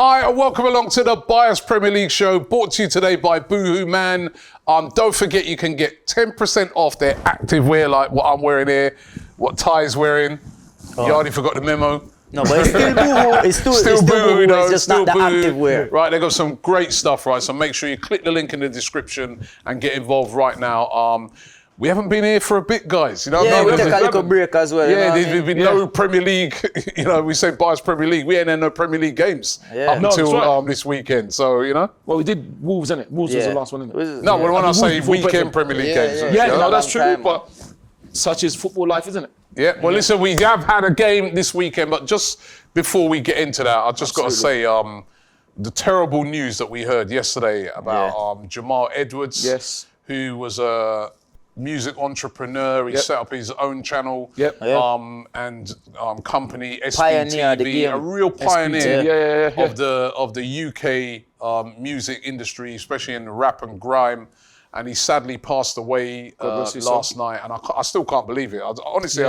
Hi and welcome along to the Bias Premier League show, brought to you today by Boohoo Man. Don't forget you can get 10% off their active wear, like what I'm wearing here, what Ty's wearing. Yardie forgot the memo. No, but it's still Boohoo. It's still Boohoo, it's just not the active wear. Right, they've got some great stuff, right? So make sure you click the link in the description and get involved right now. We haven't been here for a bit, guys. You know, yeah, we take a little break as well. Yeah, there's been no Premier League. You know, we say Bias Premier League. We ain't had no Premier League games up until this weekend. So, you know. Well, we did Wolves, innit? Wolves was the last one, innit? No, but when I say weekend Premier League games. Yeah, no, that's true. But such is football life, isn't it? Yeah, well, listen, we have had a game this weekend, but just before we get into that, I've just got to say the terrible news that we heard yesterday about Jamal Edwards, who was a music entrepreneur. He set up his own channel and company, SBTV, a real pioneer of the UK music industry, especially in rap and grime. And he sadly passed away last night, and I still can't believe it. Honestly,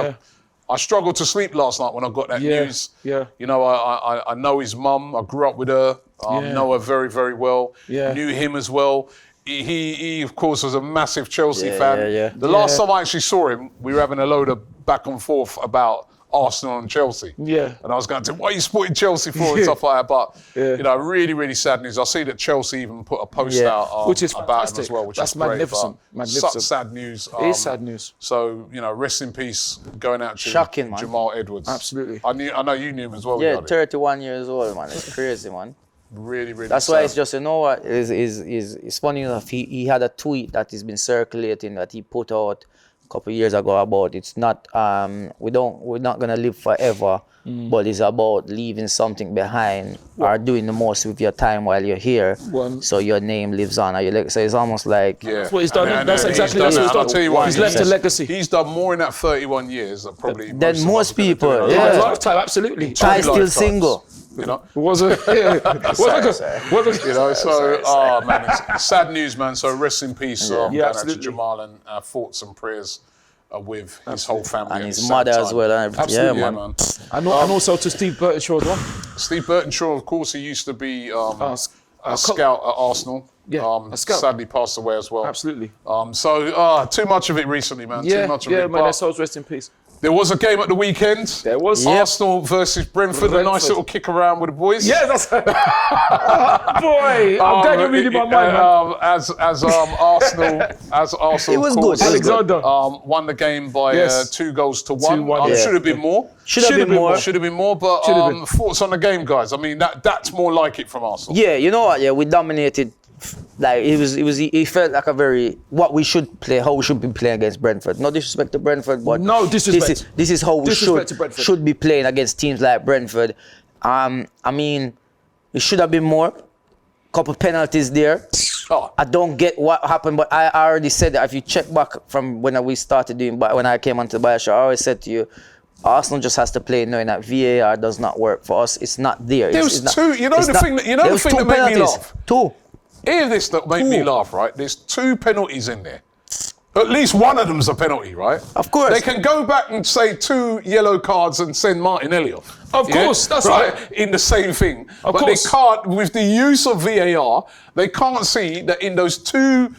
I struggled to sleep last night when I got that news. Yeah. You know, I know his mum. I grew up with her. Know her very, very well. Yeah. Knew him as well. He of course, was a massive Chelsea fan. The last time I actually saw him, we were having a load of back and forth about Arsenal and Chelsea. Yeah. And I was going to, what are you supporting Chelsea for and stuff like that? But, you know, really, really sad news. I see that Chelsea even put a post out which is about him as well, which That's is great. magnificent. Such sad news. It is sad news. So, you know, rest in peace going out to Jamal Edwards. Absolutely. I know you knew him as well. Yeah, 31 years old, man. It's crazy, man. Really, really That's sad. why it's just, you know what, it's funny enough, he had a tweet that has been circulating that he put out a couple of years ago about it's not, we're not gonna live forever, but it's about leaving something behind or doing the most with your time while you're here, so your name lives on. So it's almost like... That's what he's done. That's exactly what he's done. I'll tell you what, he's left a legacy. He's done more in that 31 years than probably most people. Lifetime, absolutely. Ty's still single. You know, you know, so man, it's sad news, man. So rest in peace, going out to Jamal, and our thoughts and prayers are with his whole family and his mother as well. Absolutely, man. And also to Steve Burtonshaw as well. Steve Burtonshaw, of course, he used to be a scout at Arsenal. Yeah, a scout. Sadly passed away as well. Absolutely. So too much of it recently, man. Too much of it. Yeah, man. Their souls rest in peace. There was a game at the weekend. There was. Arsenal versus Brentford. A nice little kick around with the boys. Yeah, that's... Boy, I'm glad you're reading my mind, man. As Arsenal... It was good. Alexander. Won the game by 2-1. Should have been more. Should have been more. But thoughts on the game, guys? I mean, that's more like it from Arsenal. Yeah, you know what? Yeah, we dominated. Like he felt like a very how we should be playing against Brentford. No disrespect to Brentford, but no disrespect. This is how we should be playing against teams like Brentford. I mean, it should have been more. Couple penalties there. I don't get what happened, but I already said that if you check back from when we started doing, when I came onto the Bias show, I always said to you, Arsenal just has to play knowing that VAR does not work for us. It's not there. There was two. You know the thing that made me laugh. Two. Hear this that made me laugh, right? There's 2 penalties in there. At least one of them's a penalty, right? Of course. They can go back and say 2 yellow cards and send Martinelli off. Of course, that's right. In the same thing. Of but course. They can't, with the use of VAR, they can't see that in those 2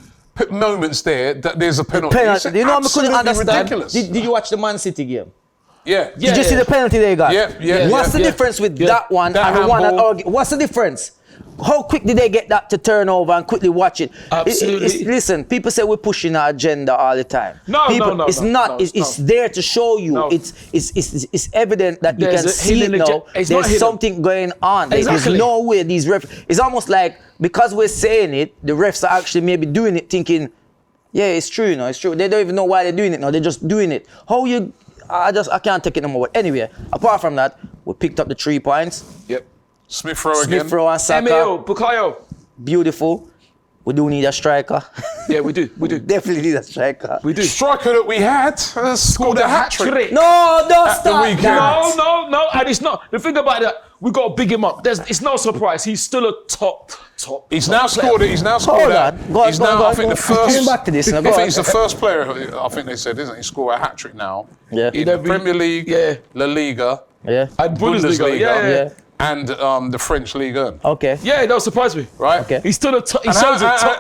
moments there that there's a penalty. You know, I couldn't understand. Ridiculous. Did you watch the Man City game? Yeah. Did you see the penalty they got? Yeah. What's the difference with that one and the one that... What's the difference? How quick did they get that to turn over and quickly watch it? Absolutely. Listen, people say we're pushing our agenda all the time. No. It's not. It's there to show you. No. It's evident that you can see it now. There's something going on. Exactly. There's no way these refs... It's almost like, because we're saying it, the refs are actually maybe doing it thinking, yeah, it's true, it's true. They don't even know why they're doing it now. They're just doing it. I can't take it no more. But anyway, apart from that, we picked up the 3 points. Yep. Smith Rowe again. Smith Rowe and Saka. MAO, Bukayo. Beautiful. We do need a striker. Yeah, we do. Definitely need a striker. We do. Striker that we had scored a hat-trick. No, don't start that. No. And it's not. The thing about that, we got to big him up. It's no surprise. He's still a top. He's now scored it. I think he's the first player, I think they said, isn't he? Score a hat-trick now. Yeah. In the Premier League, La Liga, and Bundesliga. and the French League 1. Okay. Yeah, that surprised me. Right? Okay. He's still a top.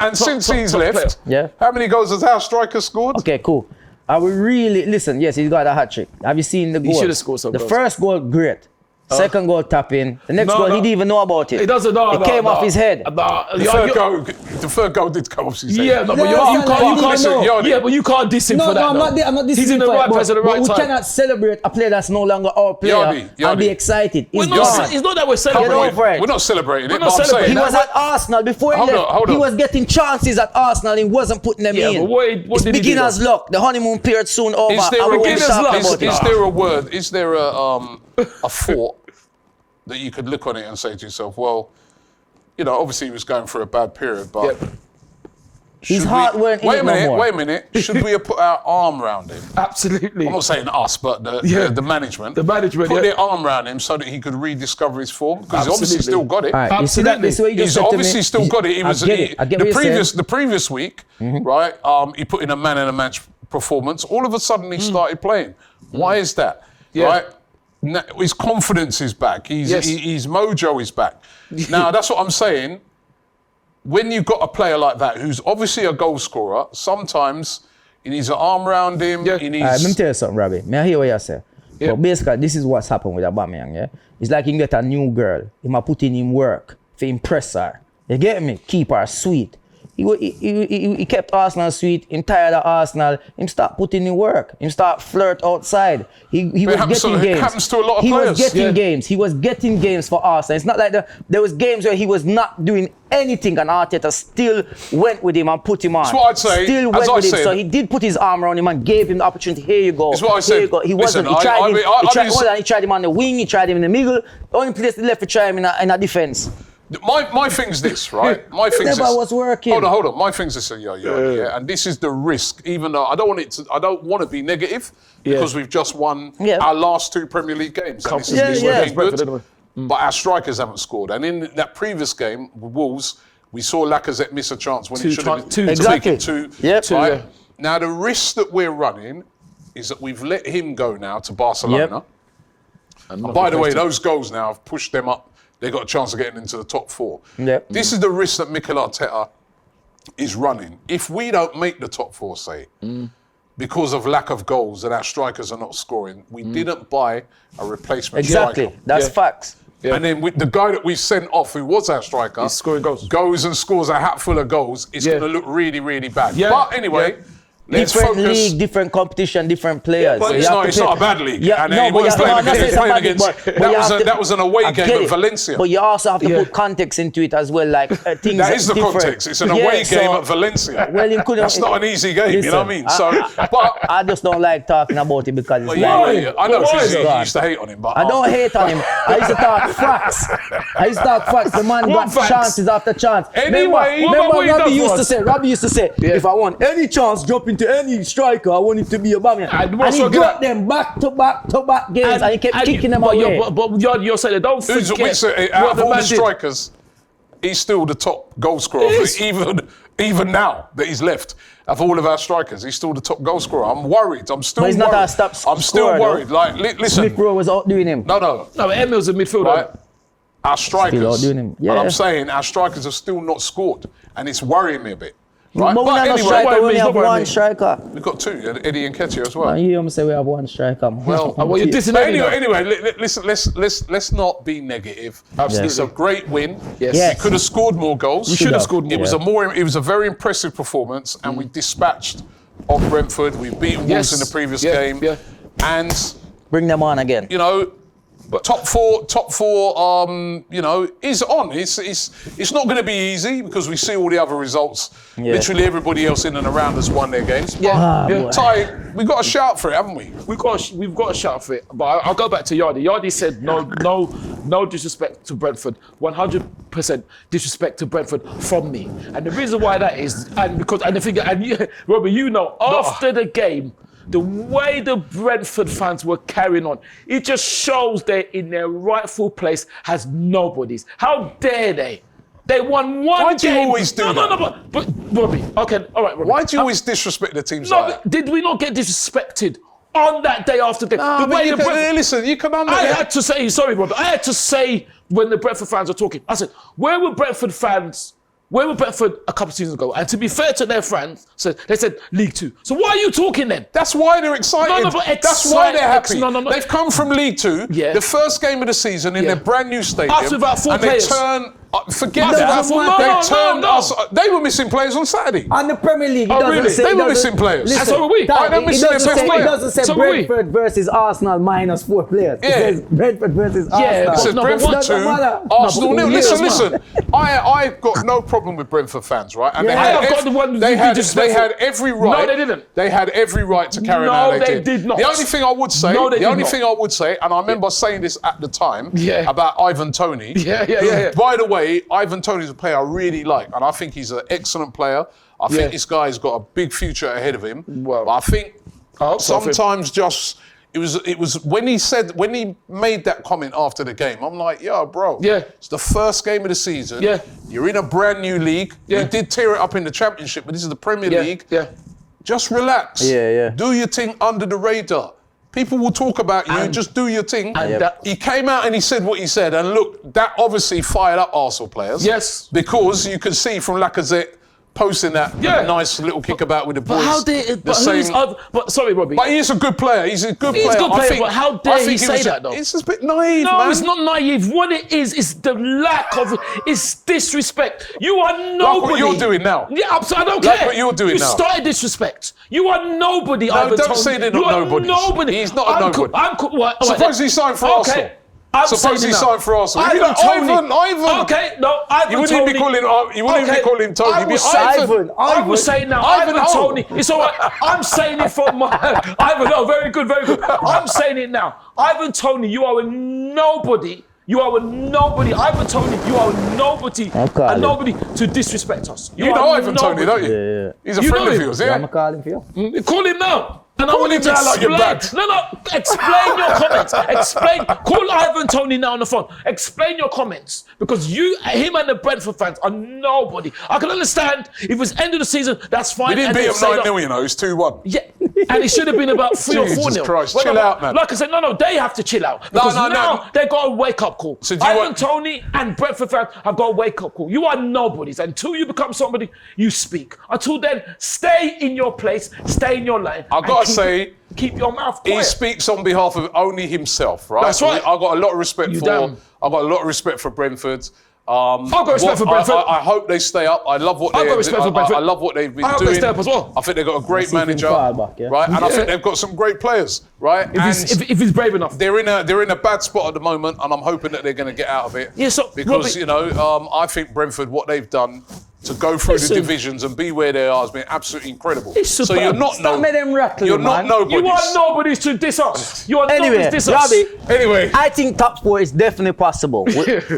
And since he's left, how many goals has our striker scored? Okay, cool. I will really listen. Yes, he's got a hat trick. Have you seen the goal? He should have scored some The goals. first goal, great. Second goal, tap in. The next goal, he didn't even know about it. He doesn't know. It came off his head. The third goal did come off his head. Yeah, but No, you can't. Yardie. Yeah, but you can't diss him for that. I'm not dissing He's in the right place at the right but time. we cannot celebrate a player that's no longer our player Yardie. and be excited. He's It's gone. not that we're Get celebrating. over it. We're not celebrating it, not but I'm celebrating. saying He was at Arsenal before he Hold left. on. He was getting chances at Arsenal. He wasn't putting them Yeah, in. but what It's did he do beginner's though? luck. The honeymoon period soon over. Is there and we won't be beginner's talking luck? about Is it. there a word? Is there a thought that you could look on it and say to yourself, well, you know, obviously he was going through a bad period, but His heart weren't in it no more. Wait a minute. Should we have put our arm around him? Absolutely. I'm not saying us, but the management. The management, Put yeah. their arm around him so that he could rediscover his form, because he's obviously Absolutely. still got it. All right, you see that? This is what you just He's said to me. obviously still got it. He was I get what you're saying. the previous week, right? He put in a man in a match performance. All of a sudden, he started playing. Why is that? Yeah. Right? His confidence is back. His mojo is back. Now, that's what I'm saying. When you've got a player like that who's obviously a goal scorer, sometimes he needs an arm around him. Yeah. He needs. Let me tell you something, Robbie. May I hear what you say? Yeah. But basically, this is what's happened with Aubameyang, yeah? It's like he get a new girl. He might put in him work to impress her. You get me? Keep her sweet. He kept Arsenal sweet. Him tired of Arsenal. Him start putting in work. Him start flirt outside. He was getting games. It happens to a lot of he players. was getting games. He was getting games for Arsenal. It's not like there was games where he was not doing anything and Arteta still went with him and put him on. That's what I'd say. Still went with him. So he did put his arm around him and gave him the opportunity. Here you go. That's what I said. Here you go. He wasn't. Listen, He tried him on the wing. He tried him in the middle. The only place he left to try him in a defence. My thing's this, right? My thing's Never this. was working. Hold on. My thing's this, yeah. And this is the risk. Even though I don't want to be negative, because we've just won our last 2 Premier League games. And this is looking good. But our strikers haven't scored. And in that previous game with Wolves, we saw Lacazette miss a chance when he should have been Exactly. two. Yep. Right? Now the risk that we're running is that we've let him go now to Barcelona. And by the way, those goals now have pushed them up. They got a chance of getting into the top 4. Yep. This is the risk that Mikel Arteta is running. If we don't make the top 4, say, because of lack of goals and our strikers are not scoring, we didn't buy a replacement Exactly. striker. That's facts. Yeah. And then with the guy that we sent off, who was our striker, he's scoring goals. Goes and scores a hatful of goals, it's going to look really, really bad. Yeah. But anyway, let's Different focus. league, different competition, different players. But it's not a bad league. Yeah, And no, he but was playing against. That was an away I game get at it. Valencia. But you also have to put context into it as well, like things. That is the different. context. It's an away game at Valencia. Well, you couldn't. That's not an easy game, you know what I mean? I just don't like talking about it because it's I know because you God. used to hate on him, but I don't hate on him. I used to talk facts. The man got facts? chances after chance. Anyway, remember what he Robbie does used to say, if I want any chance, jump into any striker, I want it to be Aubameyang. And he got them back to back games, and he kept kicking them away. But you're saying, don't forget out what of the all the man did. strikers, he's still the top goal scorer. Even now that he's left, of all of our strikers, he's still the top goal scorer. I'm worried. I'm still But he's worried. not our top I'm still scorer, worried. though. Like, listen. Smith Rowe was outdoing him. No. No, but Emil's a midfielder. Right? Our strikers, Still outdoing him. and I'm saying our strikers have still not scored, and it's worrying me a bit. Right? But we But not anyway, striker, we only it's have not one me. striker. we've got 2, Eddie and Ketia as well. You hear me say we have one striker. Well, you're dissing but Eddie anyway, listen. Let's not be negative. Absolutely. It's a great win. Yes. We could have scored more goals. We should have scored more. It was a very impressive performance, and we dispatched of Brentford. We beat Wolves in the previous game, and Bring them on again. you know, top four. You know, is on. It's not going to be easy because we see all the other results. Yeah. Literally everybody else in and around us won their games. boy. Ty, we got a shout for it, haven't we? We've got a shout for it, but I'll go back to Yardie. Yardie said no disrespect to Brentford, 100% disrespect to Brentford from me, and the reason why that is, Robbie, you know, after the game, the way the Brentford fans were carrying on, it just shows they're in their rightful place as nobodies. How dare they? They won one game. Why do you always do that? No, but Robbie, okay, all right, Robbie. Why do you always disrespect the teams No, like that? did we not get disrespected on that day after game. No, the way you listen, you can I had to say, sorry, Robbie, I had to say when the Brentford fans were talking, I said, where were Brentford a couple of seasons ago? And to be fair to their fans, they said League Two. So why are you talking then? That's why they're excited. No, but that's why they're happy. No. They've come from League Two, the first game of the season in their brand new stadium. Us without 4 players. They turn. Forget that. They were missing players on Saturday. On the Premier League, they were missing players. Listen, so were we. I don't miss their best player. It doesn't say Brentford versus Arsenal minus 4 players. It says Brentford versus Arsenal. It says Brentford 2, Arsenal 0. Listen. I've got no problem with Brentford fans, right? And they had every right. No, they didn't. They had every right to carry on how they did not. The only thing I would say, and I remember saying this at the time about Ivan Toney. By the way, Ivan Toney is a player I really like, and I think he's an excellent player. I think this guy's got a big future ahead of him. Well, but I think sometimes it was when he made that comment after the game, I'm like, yo, bro, it's the first game of the season. You're in a brand new league. You did tear it up in the Championship, but this is the Premier League. Just relax. Do your thing under the radar. People will talk about you, just do your thing. He came out and he said what he said, and look, that obviously fired up Arsenal players. Yes. Because you can see from Lacazette posting that nice little kickabout with the boys. Sorry, Robbie. But he's a good player. He's a good player. He's a good player, but how dare he say that, though? It's a bit naive, man. No, it's not naive. What it is the lack of, it's disrespect. You are nobody. Like what you're doing now. Yeah, I don't care. Like what you're doing now. You started disrespect. You are nobody, No, Ivan don't Toney. say they're not nobody. He's not a nobody. Suppose he signed for Arsenal. Suppose he signed for Arsenal. Ivan. Okay, no, Ivan. You wouldn't even be calling him. You wouldn't even be calling him Toney. I will say now, Ivan Toney. It's all right. I'm saying it for my Ivan. No, very good, very good. I'm saying it now. Ivan Toney, you are a nobody. You are a nobody. Ivan Toney, you are a nobody. A nobody to disrespect us. You know Ivan Toney, don't you? Yeah. He's a friend of yours, yeah? I'm calling for you. Call him now. And I Call want him him to now like you're explain. bad. No, explain your comments. Explain. Call Ivan Toney now on the phone. Explain your comments. Because him and the Brentford fans are nobody. I can understand if it was end of the season, that's fine. We didn't beat him 9-0, you know, it's 2-1. Yeah, and it should have been about 3 or 4-0. Jesus Christ, chill out, man. Like I said, no, they have to chill out. Because now they've got a wake-up call. So Ivan Toney and Brentford fans have got a wake-up call. You are nobodies. Until you become somebody, you speak. Until then, stay in your place, stay in your lane. I've got to say, keep your mouth quiet. He speaks on behalf of only himself, right? That's right. I've got a lot of respect for Brentford. I've got respect for Brentford. I hope they stay up. I love what I love what they've been doing. I hope they stay up as well. I think they've got a great manager, right? And I think they've got some great players, right? If he's brave enough. They're in a bad spot at the moment, and I'm hoping that they're going to get out of it. Yeah, so because Robbie, I think Brentford, what they've done to go through the divisions and be where they are has been absolutely incredible. So you're not you're not nobodies. You are nobodies to diss us. You are nobodies to diss us. Robbie, anyway, I think top 4 is definitely possible,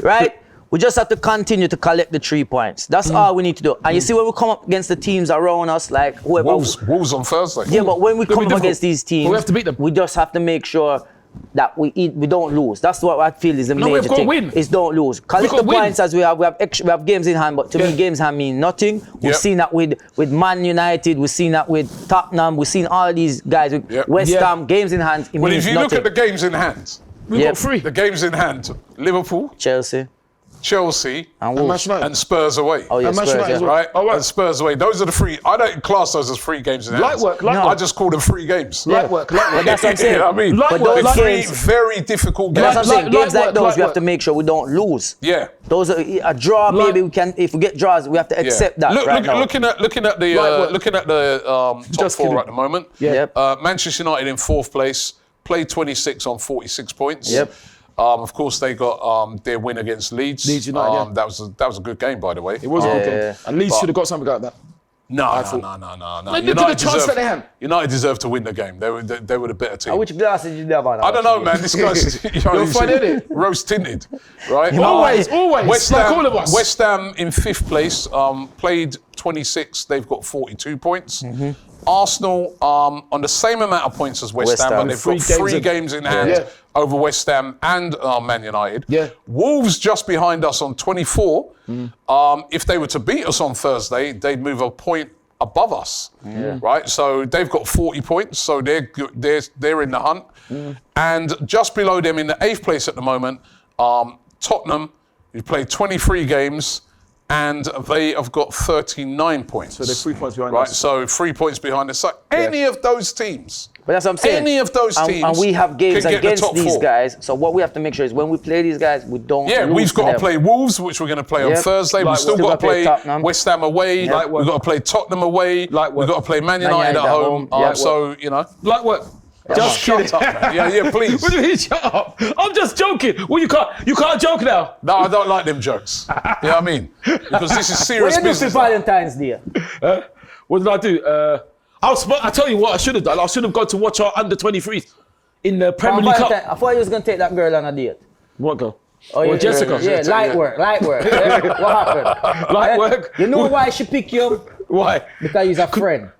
right? We just have to continue to collect the 3 points. That's all we need to do. And you see, when we come up against the teams around us, like whoever. Wolves on Thursday. Yeah, but when we come up against these teams, we have to beat them. We just have to make sure that we don't lose. That's what I feel is the major thing. Win. Is don't lose. Collect the points as we have. We have games in hand, but to me, games in hand mean nothing. We've seen that with Man United. We've seen that with Tottenham. We've seen all these guys with West Ham. Games in hand. Well, if you look at the games in hand, we've got 3. The games in hand: Liverpool, Chelsea and Spurs away. Oh, yeah, Spurs, right? And Spurs away. Those are the 3. I don't class those as 3 games in hand. Light work. I just call them 3 games. Light work. That's what I'm saying. You know what I mean? But they're 3 very difficult games. That's what I'm saying. Games like those, we have to make sure we don't lose. Yeah. Those are a draw. Maybe we can. If we get draws, we have to accept that. Looking at the top 4 at the moment. Manchester United in 4th place, played 26 on 46 points. Of course, they got their win against Leeds. Leeds United. That was a good game, by the way. It was a good game. And Leeds should have got something out of that. No. Look at the chance that they had. United deserved to win the game. They were the better team. Which glass did you have on? I don't know, man. This guy's rose tinted, right? Always. All of us. West Ham in 5th place, played 26. They've got 42 points. Arsenal on the same amount of points as West Ham, but they've got 3 games in hand over West Ham and Man United. Wolves just behind us on 24. If they were to beat us on Thursday, they'd move a point above us, right? So they've got 40 points, so they're in the hunt. And just below them in the 8th place at the moment, Tottenham, who played 23 games, and they have got 39 points. So they're 3 points behind right? us. So 3 points behind us. So any of those teams, but that's what I'm saying. any of those teams, and we have games can get against the top these 4. guys. So what we have to make sure is when we play these guys, we don't. Yeah, lose we've got them. to play Wolves, which we're going to play on Thursday. We've still got to play West Ham away. We've got to play Tottenham away. We've got to play Man United at home. So, you know. Like what? Just shut up, man. Yeah, please. What do you mean shut up? I'm just joking. Well, you can't joke now. No, I don't like them jokes. You know what I mean? Because this is serious What you do business. for Valentine's Day? What did I do? I tell you what I should have done. I should have gone to watch our under-23s in the Premier League Cup. I thought you was going to take that girl on a date. What girl? Oh, yeah, Jessica. Yeah, light work. Yeah. What happened? Light work? You know why she picked you? Why? Because he's a friend.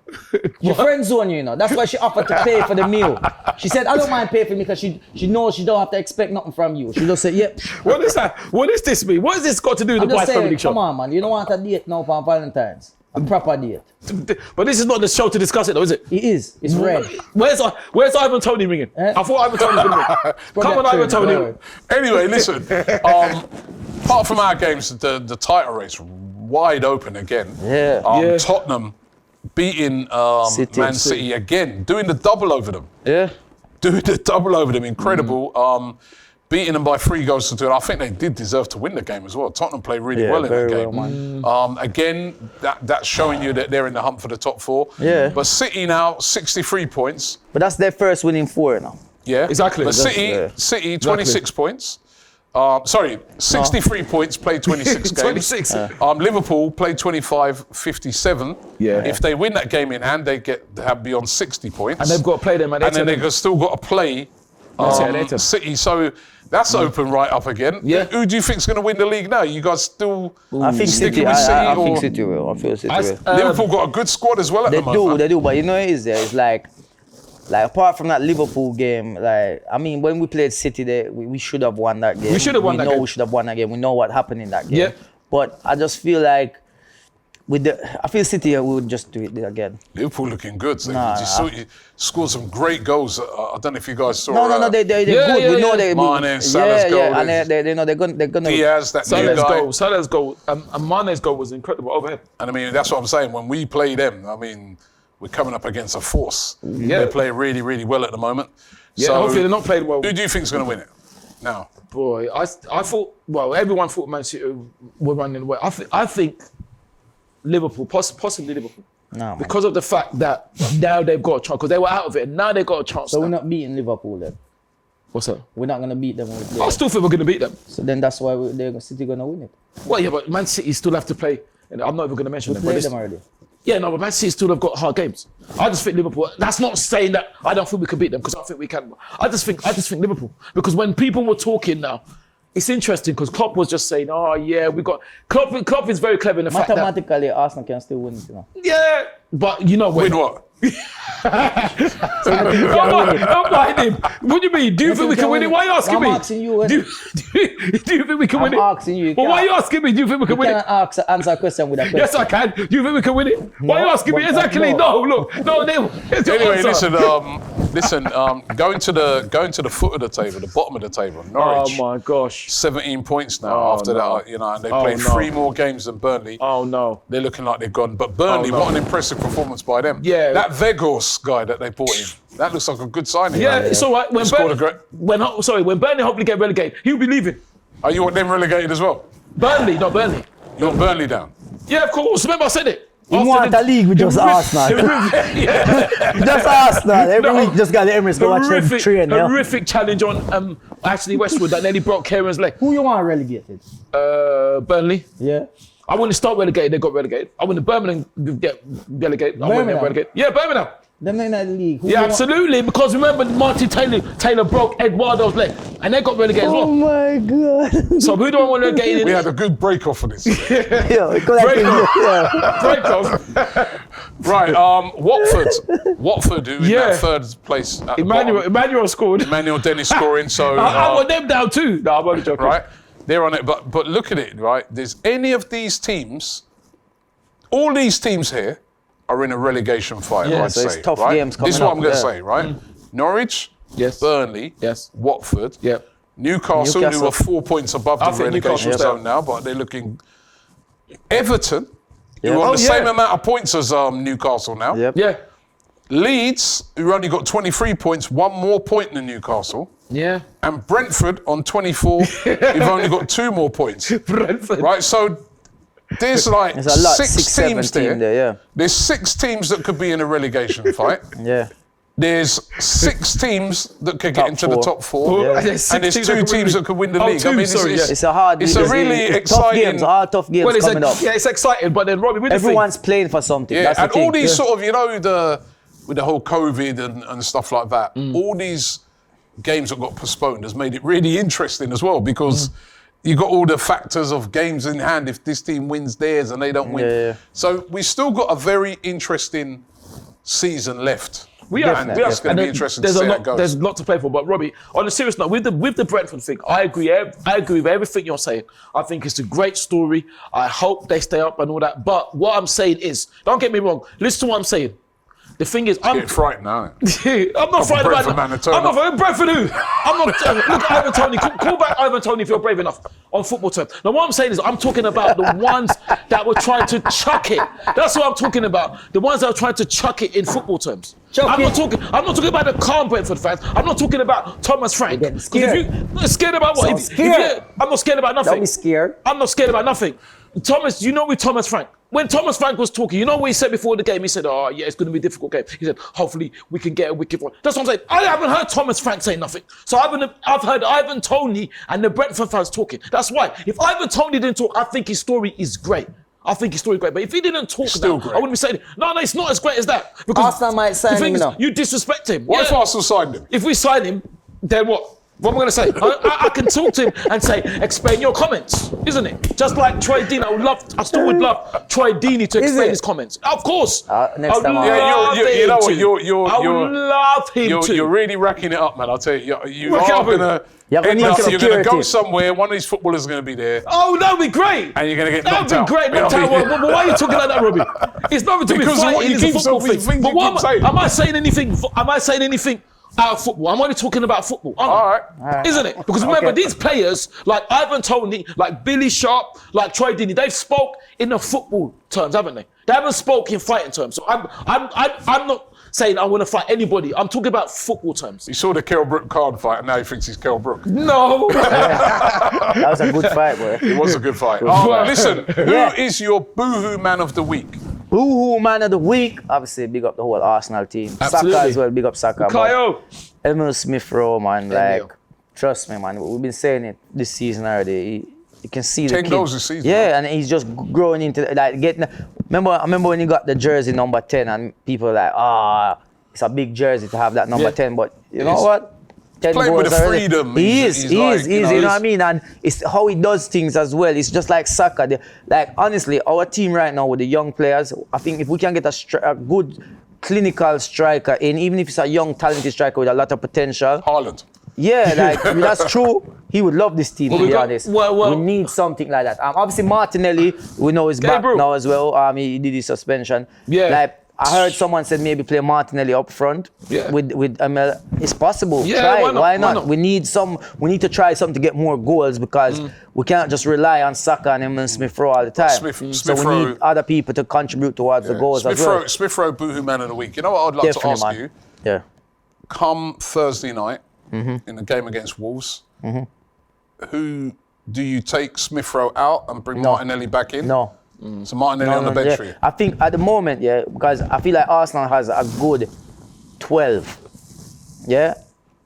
She friend zone you know. That's why she offered to pay for the meal. She said, I don't mind paying for me because she knows she don't have to expect nothing from you. She just said, yep. What is that? What does this mean? What has this got to do with I'm the just Boys Premier saying, League show? come on, man. You don't want a date now for Valentine's. A proper date. But this is not the show to discuss it, though, is it? It is. It's red. Where's Ivan Toney ringing? I thought Ivan Toney was going to ring. Come on, Ivan Toney. Anyway, listen. Apart from our games, the title race wide open again. Yeah. Tottenham beating Man City again, doing the double over them. Yeah. Doing the double over them, incredible. Beating them by 3 goals to 2. And I think they did deserve to win the game as well. Tottenham played really well in that game. Again, that's showing you that they're in the hunt for the top 4. Yeah. But City now, 63 points. But that's their first winning 4 now. Yeah. Exactly. But City, 26 points. 63 points, played 26 games. 26. Liverpool played 25, 57. Yeah. If they win that game in hand, they have beyond 60 points. And they've got to play them at And then they've still got to play City. So that's open right up again. Yeah. Who do you think's going to win the league now? You guys still I think sticking City. with City? I or? think City will. I feel City will. Liverpool got a good squad as well at the moment. They do. But you know what it is there? It's like apart from that Liverpool game, when we played City, we should have won that game. We should have won that game. We should have won that game. We know what happened in that game. Yeah. But I just feel like I feel City would just do it again. Liverpool looking good. You scored some great goals. I don't know if you guys saw. No, they're good. We know they. Mane, Salah's goal. And they're gonna. Diaz, that new guy. Salah's goal, and Mane's goal was incredible overhead. And I mean, that's what I'm saying. When we play them, I mean, we're coming up against a force. They play really, really well at the moment. Yeah, so hopefully they're not playing well. Who do you think's going to win it? Now, boy, I thought. Well, everyone thought Man City were running away. I think Liverpool, possibly Liverpool. No, because of the fact that now they've got a chance, because they were out of it, and now they've got a chance. So we're not beating Liverpool then? What's that? We're not going to beat them when we play. I still think we're going to beat them. So then that's why City going to win it. Well, yeah, but Man City still have to play, and I'm not even going to mention We them. played them already. Yeah, no, but Man City still have got hard games. I just think Liverpool. That's not saying that I don't think we can beat them, because I think we can. I just think Liverpool, because when people were talking now, it's interesting because Klopp was just saying, "Oh yeah, we got Klopp is very clever in the fact that mathematically Arsenal can still win it, you know. Yeah, but you know when. win what? I'm behind him. What do you mean? Do you think we can win it? Why are you asking me? I'm asking you. Do you think we can win it? I'm asking you. Well, why are you asking me? Do you think we can win it? You can't answer a question with a question. Yes, I can. Do you think we can win it? Why are you asking me? but Exactly. no. No, look. No, here's your Anyway, answer. listen. Going to the foot of the table, the bottom of the table. Norwich. Oh my gosh. 17 points now after that, and they played 3 more games than Burnley. Oh no. They're looking like they're gone. But Burnley, what an impressive performance by them. Yeah. That Vegos guy that they bought in, that looks like a good signing. Yeah, man. it's all right. When Burnley hopefully get relegated, he'll be leaving. Oh, you want them relegated as well? Burnley, not Burnley. You want Burnley down? Yeah, of course. Remember I said it. You want a league with just Arsenal. Just Arsenal. Every week just got the Emirates go watch them train. Horrific challenge on Ashley Westwood that nearly broke Kieran's leg. Who you want relegated? Burnley. Yeah. I wouldn't start relegated, they got relegated. I wouldn't Birmingham get relegated. I wouldn't get relegated. Yeah, Birmingham. Them in that league. Yeah, absolutely. Because remember, Martin Taylor broke Eduardo's leg, and they got relegated as well. Oh my God. So who do I want relegated? We had a good break off for this. Yeah, Break off. Right, Watford, who in that third place at the bottom. Emmanuel scored. Emmanuel Dennis scoring, so... I want them down too. No, I'm only joking. Right, they're on it, but look at it, right? There's any of these teams, all these teams here, are in a relegation fight, Yeah, I'd so it's say. tough right? games coming This is what up, I'm going to yeah. say, right? Norwich, Yes. Burnley, Yes. Watford, Yep. Newcastle, who Newcastle. are 4 points above I the think relegation Newcastle zone stay now, but they're looking... Everton, who Yeah. are on Oh, the yeah. same amount of points as Newcastle now. Yep. Yeah. Leeds, who only got 23 points, one more point than Newcastle. Yeah. And Brentford on 24, who've only got 2 more points. Brentford. Right, so there's like There's a lot, 6 7 teams there. yeah. There's 6 teams that could be in a relegation fight. Yeah. There's 6 teams that could get Top into the 4. top 4. Yeah. And there's 2 teams that could win the Oh, league. 2, it's, sorry, it's, yeah. It's a hard it's league. a really Tough exciting... games, all tough games Well, coming up. yeah, it's exciting, but then Robbie, with Everyone's playing for something. Yeah, That's the and thing. all these sort of, you know, with the whole COVID and stuff like that, all these games that got postponed has made it really interesting as well, because you got all the factors of games in hand. If this team wins theirs and they don't win. Yeah. So we still got a very interesting season left. We are, and we are. it's going to be interesting to there's see a how lot, it goes. There's a lot to play for. But Robbie, on a serious note, with the Brentford thing, I agree with everything you're saying. I think it's a great story. I hope they stay up and all that. But what I'm saying is, don't get me wrong. Listen to what I'm saying. The thing is, I'm Getting frightened now. I'm not frightened about Brentford man to that. turn I'm not up. Brentford who? I'm not. Look at Ivan Toney. Call back Ivan Toney if you're brave enough on football terms. Now, what I'm saying is, I'm talking about the ones that were trying to chuck it. That's what I'm talking about. The ones that are trying to chuck it in football terms. I'm not talking about the calm Brentford fans. I'm not talking about Thomas Frank. Getting scared. Scared about what? Scared. I'm not scared about nothing. Don't be scared. I'm not scared about nothing. Thomas, you know with Thomas Frank, when Thomas Frank was talking, you know what he said before the game? He said, oh, yeah, it's going to be a difficult game. He said, hopefully we can get a wicked one. That's what I'm saying. I haven't heard Thomas Frank say nothing. So I've heard Ivan Toney and the Brentford fans talking. That's why. If Ivan Toney didn't talk, I think his story is great. I think his story is great. But if he didn't talk Still now, great. I wouldn't be saying, no, it's not as great as that. Because Arsenal might sign the thing him is, now. you disrespect him. What if Yeah. Arsenal signed him? If we sign him, then what? What am I going to say? I can talk to him and say, explain your comments, isn't it? Just like Troy Deeney, I still would love Troy Deeney to explain it? his comments. Of course. Next time I would I'll- love you know him what, to. I would love him to. You're really racking it up, man. I'll tell you. You Rack it are up, going to You're gonna need you're going to security. go somewhere. One of these footballers is going to be there. Oh, that would be great. And you're going to get That knocked would out. be great. You know Knocked what I out. mean? But why are you talking like that, Robbie? It's nothing to be Because of what fighting. you It's a keep football saying, thing. things But you what keep saying. am I saying anything? Am I saying anything out of football? I'm only talking about football. All right. Isn't it? Because remember, these players like Ivan Toney, like Billy Sharp, like Troy Deeney, they've spoke in the football terms, haven't they? They haven't spoke in fighting terms. So I'm not saying I want to fight anybody. I'm talking about football terms. He saw the Kell Brook card fight, and now he thinks he's Kell Brook. No. That was a good fight, boy. It was a good fight. Listen, who is your boohoo man of the week? Boo-hoo man of the week. Obviously, big up the whole Arsenal team. Absolutely. Saka as well, big up Saka. Kyle. Emil Smith-Rowe, man, like, Emil. trust me, man. We've been saying it this season already. You can see 10 the kid. goals this season, Yeah, and he's just growing into like getting. I remember when he got the jersey number 10, and people were like, it's a big jersey to have that number 10. But you know what? 10 Playing with goals the already. freedom. He He's is. like, You know what I mean? And it's how he does things as well. It's just like Saka. Like honestly, our team right now with the young players, I think if we can get a good clinical striker in, even if it's a young talented striker with a lot of potential. Haaland. Yeah, like that's true. He would love this team, to we be got- honest. well- we need something like that. Obviously, Martinelli, we know is back bro. now as well. He did his suspension. Yeah. Like I heard someone said maybe play Martinelli up front. Yeah. With Emil. It's possible. Yeah, Try why it. not? Why Why not? not? We need to try something to get more goals because we can't just rely on Saka and Emil Smith-Rowe all the time. so we Smith-Rowe- need other people to contribute towards the goals as well. Smith-Rowe boohoo man of the week. You know what I'd like to Definitely, ask man. you? Yeah. Come Thursday night in the game against Wolves, who do you take Smith-Rowe out and bring Martinelli back in? No. So Martinelli on the bench yeah. for you. I think at the moment, yeah, because I feel like Arsenal has a good 12. Yeah?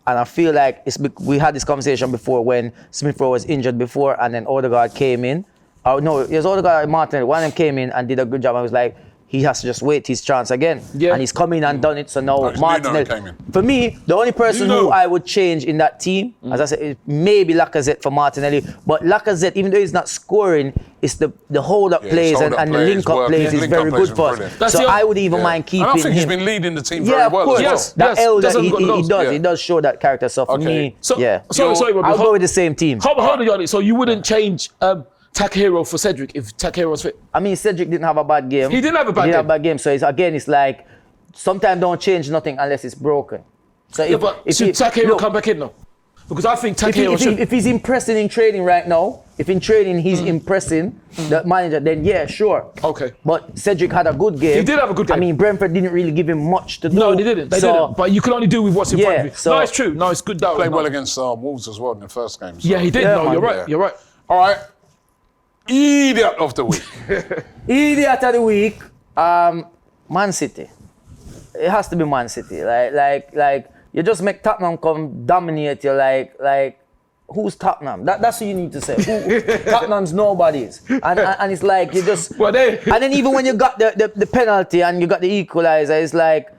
And I feel like we had this conversation before when Smith-Rowe was injured before and then Odegaard came in. Oh, no, it was Odegaard and Martinelli. One of them came in and did a good job. I was like, he has to just wait his chance again. Yeah. And he's come in and done it. So now Nuno Martinelli. came in. For me, the only person Nuno. who I would change in that team, as I said, is maybe Lacazette for Martinelli. But Lacazette, even though he's not scoring, it's the hold-up Yeah, plays his hold-up and the plays link-up work. plays Yeah, is link-up very plays good are for us. brilliant. That's So the- I would even mind And keeping I think him. he's been leading the team Yeah, very of well course. as well. Yes. That L that doesn't he got the goals. does, Yeah. he does show that character. So for Okay. me, So, yeah. sorry, Robbie. I'll go with the same team. Hold on, Yardie. So you wouldn't change Takahiro for Cedric if Takahiro's fit? I mean, Cedric didn't have a bad game. He didn't have a bad game. He didn't have a bad game. So it's like, sometimes don't change nothing unless it's broken. So yeah, but should Takahiro come back in now? Because I think Takahiro should. If he's impressing in training right now, if in training he's impressing the manager, then yeah, sure. Okay. But Cedric had a good game. He did have a good game. I mean, Brentford didn't really give him much to do. No, they didn't. They didn't. But you can only do with what's in front of you. So, no, it's true. No, it's good. Played well against Wolves as well in the first game. So. Yeah, he did. Yeah, no, man. you're right. You're right. All right. Idiot of the week. Idiot of the week, Man City. It has to be Man City. Like you just make Tottenham come dominate you. Like who's Tottenham? That's what you need to say. Tottenham's nobody's. And it's like you just. Well, and then even when you got the penalty and you got the equalizer, it's like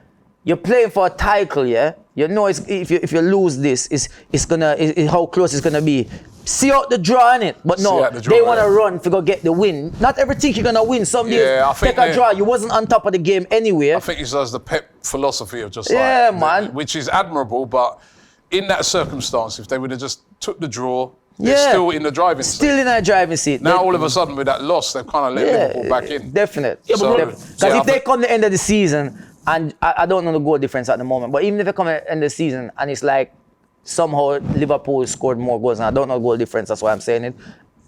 you're playing for a title, yeah. You know, if you lose this, it's gonna how close it's gonna be. See out the draw in it, but no, they want to run to go get the win. Not everything you're gonna win. Some days take a draw. You wasn't on top of the game anyway. I think he does the Pep philosophy of just man, which is admirable. But in that circumstance, if they would have just took the draw, they're still in the driving seat. Still in that driving seat. Now all of a sudden with that loss, they've kind of let Liverpool back in. Definite. Because if they come the end of the season, and I don't know the goal difference at the moment, but even if they come at the end of the season and it's like somehow Liverpool scored more goals, and I don't know goal difference, that's why I'm saying it.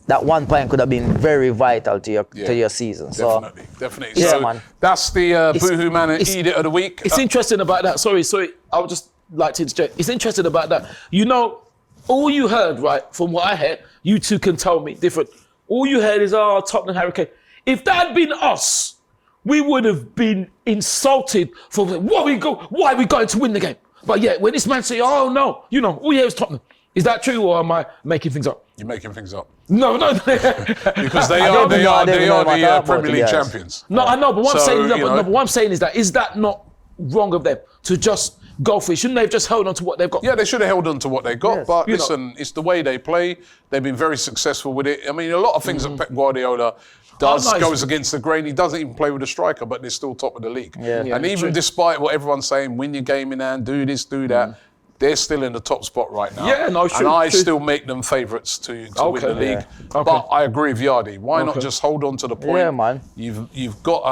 That 1 point could have been very vital to your season. Definitely. Yeah, so man. That's the Boohoo Man and Idiot of the week. It's interesting about that. Sorry. I would just like to interject. It's interesting about that. You know, all you heard, right, from what I heard, you two can tell me different. All you heard is, Tottenham Hurricane. If that had been us, we would have been insulted for why are we going to win the game? But yeah, when this man say, oh no, you know, all you hear is Tottenham. Is that true, or am I making things up? You're making things up. No. Because they are the Premier League champions. No, I know, but what I'm saying is that not wrong of them to just go for it? Shouldn't they have just held on to what they've got? Yeah, they should have held on to what they got. Yes. But listen, it's the way they play. They've been very successful with it. I mean, a lot of things that Pep Guardiola goes against the grain. He doesn't even play with a striker, but they're still top of the league. And even despite what everyone's saying, win your game in hand, do this, do that, they're still in the top spot right now. Yeah, no, and I still make them favourites to win the league. Okay. But I agree with Yardie. Why not just hold on to the point? Yeah, man. You've got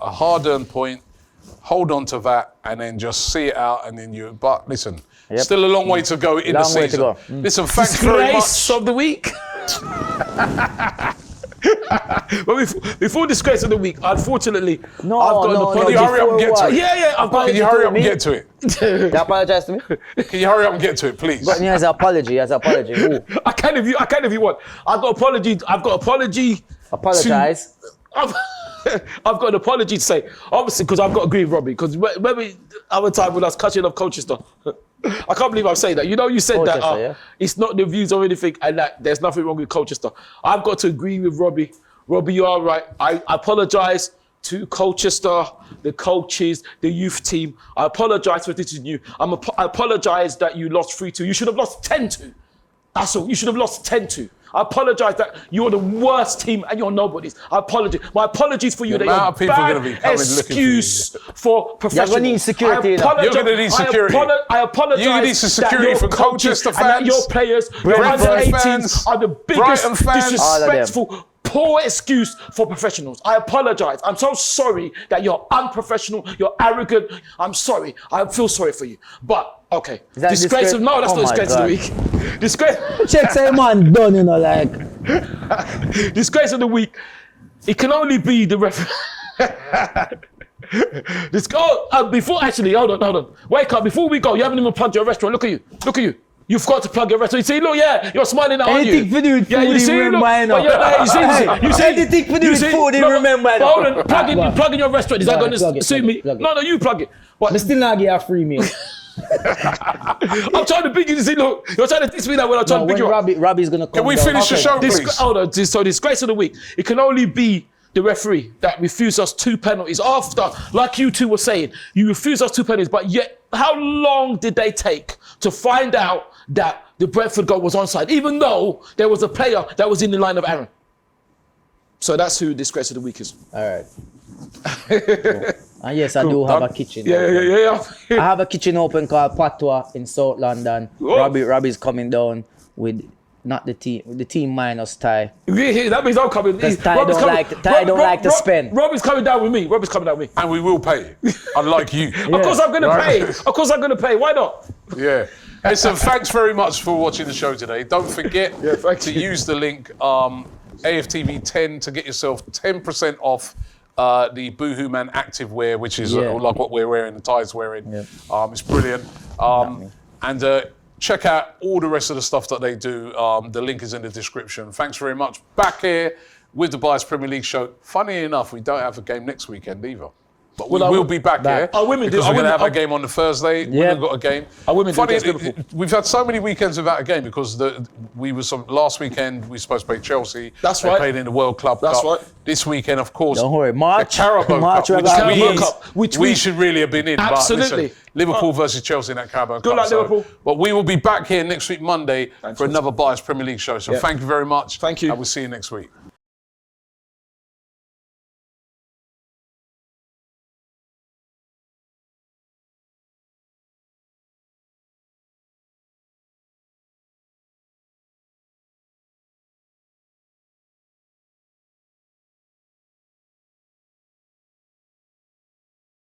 a hard-earned point. Hold on to that and then just see it out, and then But listen, still a long way to go in the season. Listen, thanks very much. Of the week. But before disgrace of the week, unfortunately, I've got an apology. Can you hurry up and get to it? Can you hurry up and get to it? You apologize to me? Can you hurry up and get to it, please? But he has an apology. Ooh. I can if you want. I've got apology. Apologize. I've got an apology to say, obviously, because I've got to agree with Robbie. Because maybe other time when I was catching off Colchester, I can't believe I'm saying that. You know, you said Colchester, that it's not the views or anything, and that there's nothing wrong with Colchester. I've got to agree with Robbie. Robbie, you are right. I apologise to Colchester, the coaches, the youth team. I apologise for this is new. I apologise that you lost 3-2. You should have lost 10-2. That's all. You should have lost 10-2. I apologise that you're the worst team and you're nobodies. I apologise. My apologies for you. The amount of people are going to be coming excuse for professionals. You're going to need security. You're going to need security. I apologise. You need some security for Colchester fans. And that your players, your under 18s, are the biggest disrespectful, poor excuse for professionals. I apologise. I'm so sorry that you're unprofessional, you're arrogant. I'm sorry. I feel sorry for you. But okay. Disgrace of no, that's not disgrace of the week. Disgrace. Check say man done, you know, like. Disgrace of the week. It can only be the referee. Hold on. Wake up. Before we go, you haven't even plugged your restaurant. Look at you. You forgot to plug your restaurant. You see, look, you're smiling now, aren't you? Anything for do with food, you see, remember. Anything for do with food, remember. Hold on, plugging your restaurant. Is that going to suit me? No, you plug it. But still not get a free meal. I'm trying to pick you to see, look, you're trying to teach me that when I'm trying to pick you up. Robbie's going to come Can we finish the show, please? Hold on, so disgrace of the week. It can only be the referee that refused us 2 penalties after, like you two were saying, you refused us 2 penalties, but yet how long did they take to find out that the Brentford goal was onside, even though there was a player that was in the line of Aaron? So that's who disgrace of the week is. All right. Cool. And yes, I do have a kitchen. Yeah. I have a kitchen open called Patois in South London. Robbie's coming down with not the team. The team minus Ty. Yeah, that means I'm coming. Because Ty don't like to spend. Robbie's coming down with me. Robbie's coming down with me. And we will pay you, unlike you. Of course I'm going to pay. Of course I'm going to pay. Why not? Yeah. Listen, thanks very much for watching the show today. Don't forget to use the link AFTV 10 to get yourself 10% off the Boohoo Man activewear, which is like what we're wearing, the Ty's wearing. Yeah. It's brilliant. And check out all the rest of the stuff that they do. The link is in the description. Thanks very much. Back here with the Bias Premier League show. Funny enough, we don't have a game next weekend either. But we will be back here. Our women because we're going to have a game on the Thursday. Yeah. We've got a game. Our women Funny, we've had so many weekends without a game because last weekend we were supposed to play Chelsea. That's they right. played in the World Club Cup. That's right. This weekend, of course, Don't worry, March. the Carabao Cup, which we should really have been in. Absolutely. But listen, Liverpool versus Chelsea in that Carabao Cup. Good luck, Liverpool. But we will be back here next week, Monday, for another Bias Premier League show. So thank you very much. Thank you. And we'll see you next week.